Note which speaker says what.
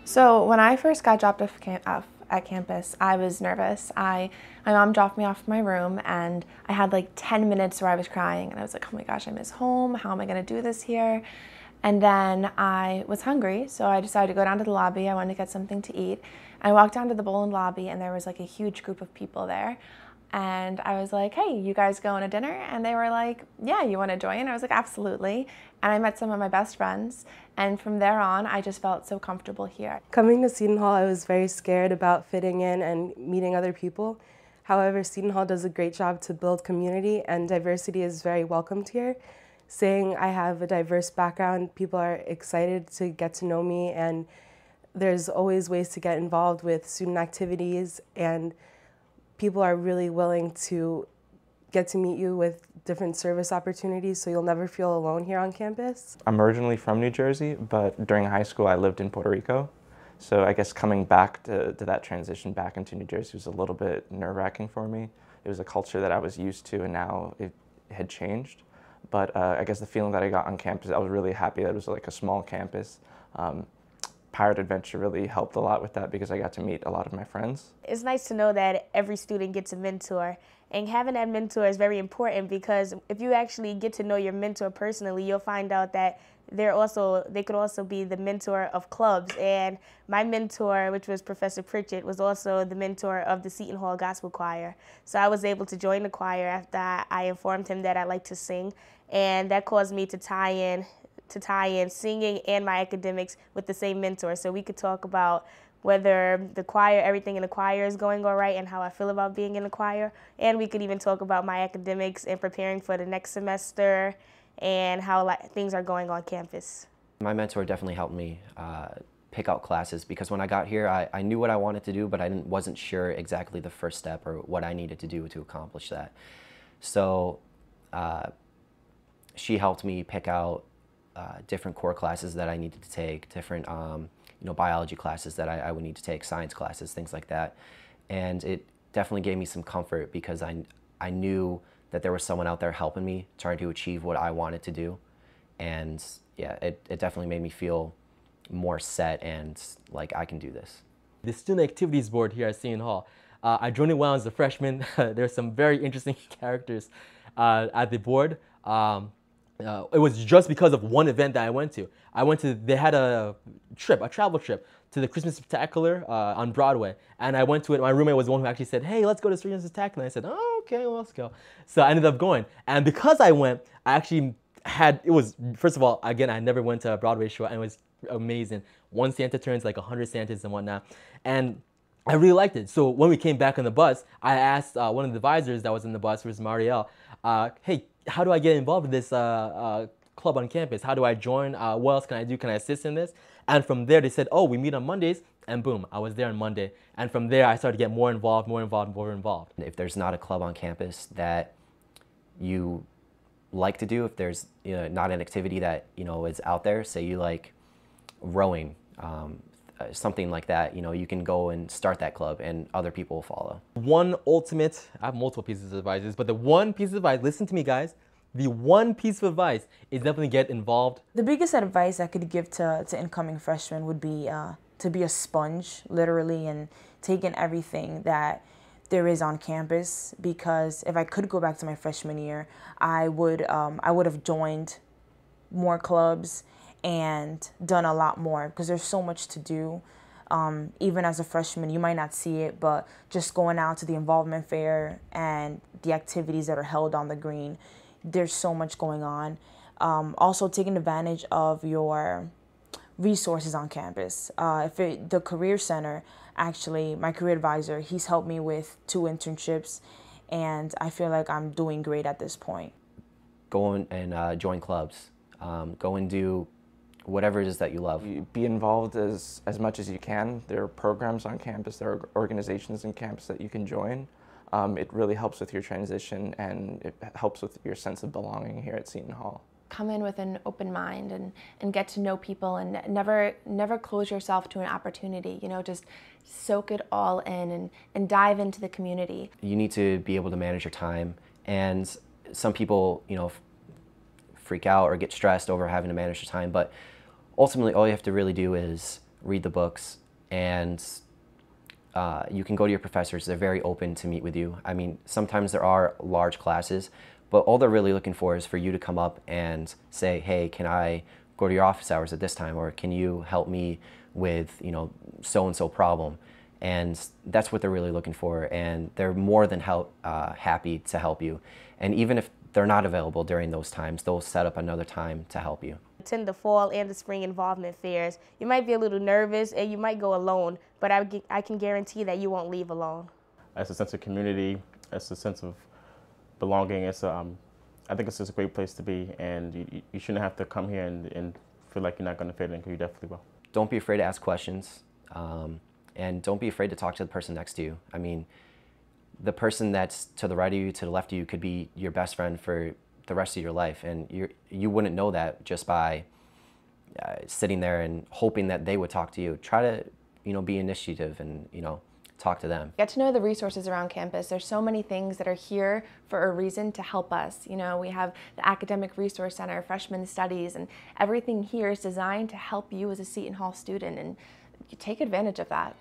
Speaker 1: So when I first got dropped off at campus, I was nervous. My mom dropped me off in my room and I had like 10 minutes where I was crying and I was like, oh my gosh, I miss home. How am I gonna do this here? And then I was hungry, so I decided to go down to the lobby. I wanted to get something to eat. I walked down to the Boland lobby and there was like a huge group of people there. And I was like, hey, you guys going to dinner? And they were like, yeah, you want to join? I was like, absolutely. And I met some of my best friends. And from there on, I just felt so comfortable here.
Speaker 2: Coming to Seton Hall, I was very scared about fitting in and meeting other people. However, Seton Hall does a great job to build community, and diversity is very welcomed here. Saying I have a diverse background, people are excited to get to know me, and there's always ways to get involved with student activities, and people are really willing to get to meet you with different service opportunities, so you'll never feel alone here on campus.
Speaker 3: I'm originally from New Jersey, but during high school I lived in Puerto Rico. So I guess coming back to that transition back into New Jersey was a little bit nerve-wracking for me. It was a culture that I was used to and now it had changed. But I guess the feeling that I got on campus, I was really happy that it was like a small campus. Pirate Adventure really helped a lot with that because I got to meet a lot of my friends.
Speaker 4: It's nice to know that every student gets a mentor, and having that mentor is very important because if you actually get to know your mentor personally, you'll find out that they could also be the mentor of clubs. And my mentor, which was Professor Pritchett, was also the mentor of the Seton Hall Gospel Choir. So I was able to join the choir after I informed him that I like to sing, and that caused me to tie in singing and my academics with the same mentor, so we could talk about whether everything in the choir is going all right and how I feel about being in the choir, and we could even talk about my academics and preparing for the next semester and how things are going on campus.
Speaker 5: My mentor definitely helped me pick out classes because when I got here, I knew what I wanted to do, but I wasn't sure exactly the first step or what I needed to do to accomplish that. So she helped me pick out different core classes that I needed to take, different biology classes that I would need to take, science classes, things like that. And it definitely gave me some comfort because I knew that there was someone out there helping me, trying to achieve what I wanted to do. And yeah, it definitely made me feel more set and like I can do this.
Speaker 6: The Student Activities Board here at Seton Hall. I joined it when I was a freshman. There's some very interesting characters at the board. It was just because of one event that I went to. They had a travel trip to the Christmas Spectacular on Broadway. And I went to it. My roommate was the one who actually said, hey, let's go to Christmas Spectacular. And I said, oh, okay, well, let's go. So I ended up going. And because I went, I actually first of all, again, I never went to a Broadway show, and it was amazing. One Santa turns like 100 Santas and whatnot. And I really liked it. So when we came back on the bus, I asked one of the advisors that was in the bus, was Marielle, hey, how do I get involved in this club on campus? How do I join? What else can I do? Can I assist in this? And from there, they said, oh, we meet on Mondays. And boom, I was there on Monday. And from there, I started to get more involved.
Speaker 5: If there's not a club on campus that you like to do, if there's not an activity that is out there, say you like rowing, something like that, you can go and start that club and other people will follow.
Speaker 6: I have multiple pieces of advice, but the one piece of advice, listen to me guys, the one piece of advice is definitely get involved.
Speaker 7: The biggest advice I could give to incoming freshmen would be to be a sponge, literally, and take in everything that there is on campus, because if I could go back to my freshman year, I would have joined more clubs and done a lot more, because there's so much to do. Even as a freshman, you might not see it, but just going out to the involvement fair and the activities that are held on the green, there's so much going on. Also taking advantage of your resources on campus. The Career Center, actually, my career advisor, he's helped me with 2 internships, and I feel like I'm doing great at this point.
Speaker 5: Go and join clubs. Go and do whatever it is that you love.
Speaker 3: Be involved as much as you can. There are programs on campus, there are organizations on campus that you can join. It really helps with your transition, and it helps with your sense of belonging here at Seton Hall.
Speaker 1: Come in with an open mind and get to know people, and never close yourself to an opportunity. Just soak it all in and dive into the community.
Speaker 5: You need to be able to manage your time, and some people, freak out or get stressed over having to manage your time, but ultimately all you have to really do is read the books, and you can go to your professors. They're very open to meet with you. I mean, sometimes there are large classes, but all they're really looking for is for you to come up and say, hey, can I go to your office hours at this time? Or can you help me with, you know, so-and-so problem? And that's what they're really looking for. And they're more than happy to help you. And even if they're not available during those times, they'll set up another time to help you.
Speaker 4: Attend the fall and the spring involvement fairs. You might be a little nervous and you might go alone, but I can guarantee that you won't leave alone.
Speaker 8: It's a sense of community, it's a sense of belonging. It's I think it's just a great place to be, and you shouldn't have to come here and feel like you're not going to fit in, because you definitely will.
Speaker 5: Don't be afraid to ask questions, and don't be afraid to talk to the person next to you. I mean, the person that's to the right of you, to the left of you, could be your best friend for the rest of your life, and you wouldn't know that just by sitting there and hoping that they would talk to you. Try to, you know, be initiative and, you know, talk to them.
Speaker 1: Get to know the resources around campus. There's so many things that are here for a reason to help us. You know, we have the Academic Resource Center, Freshman Studies, and everything here is designed to help you as a Seton Hall student, and you take advantage of that.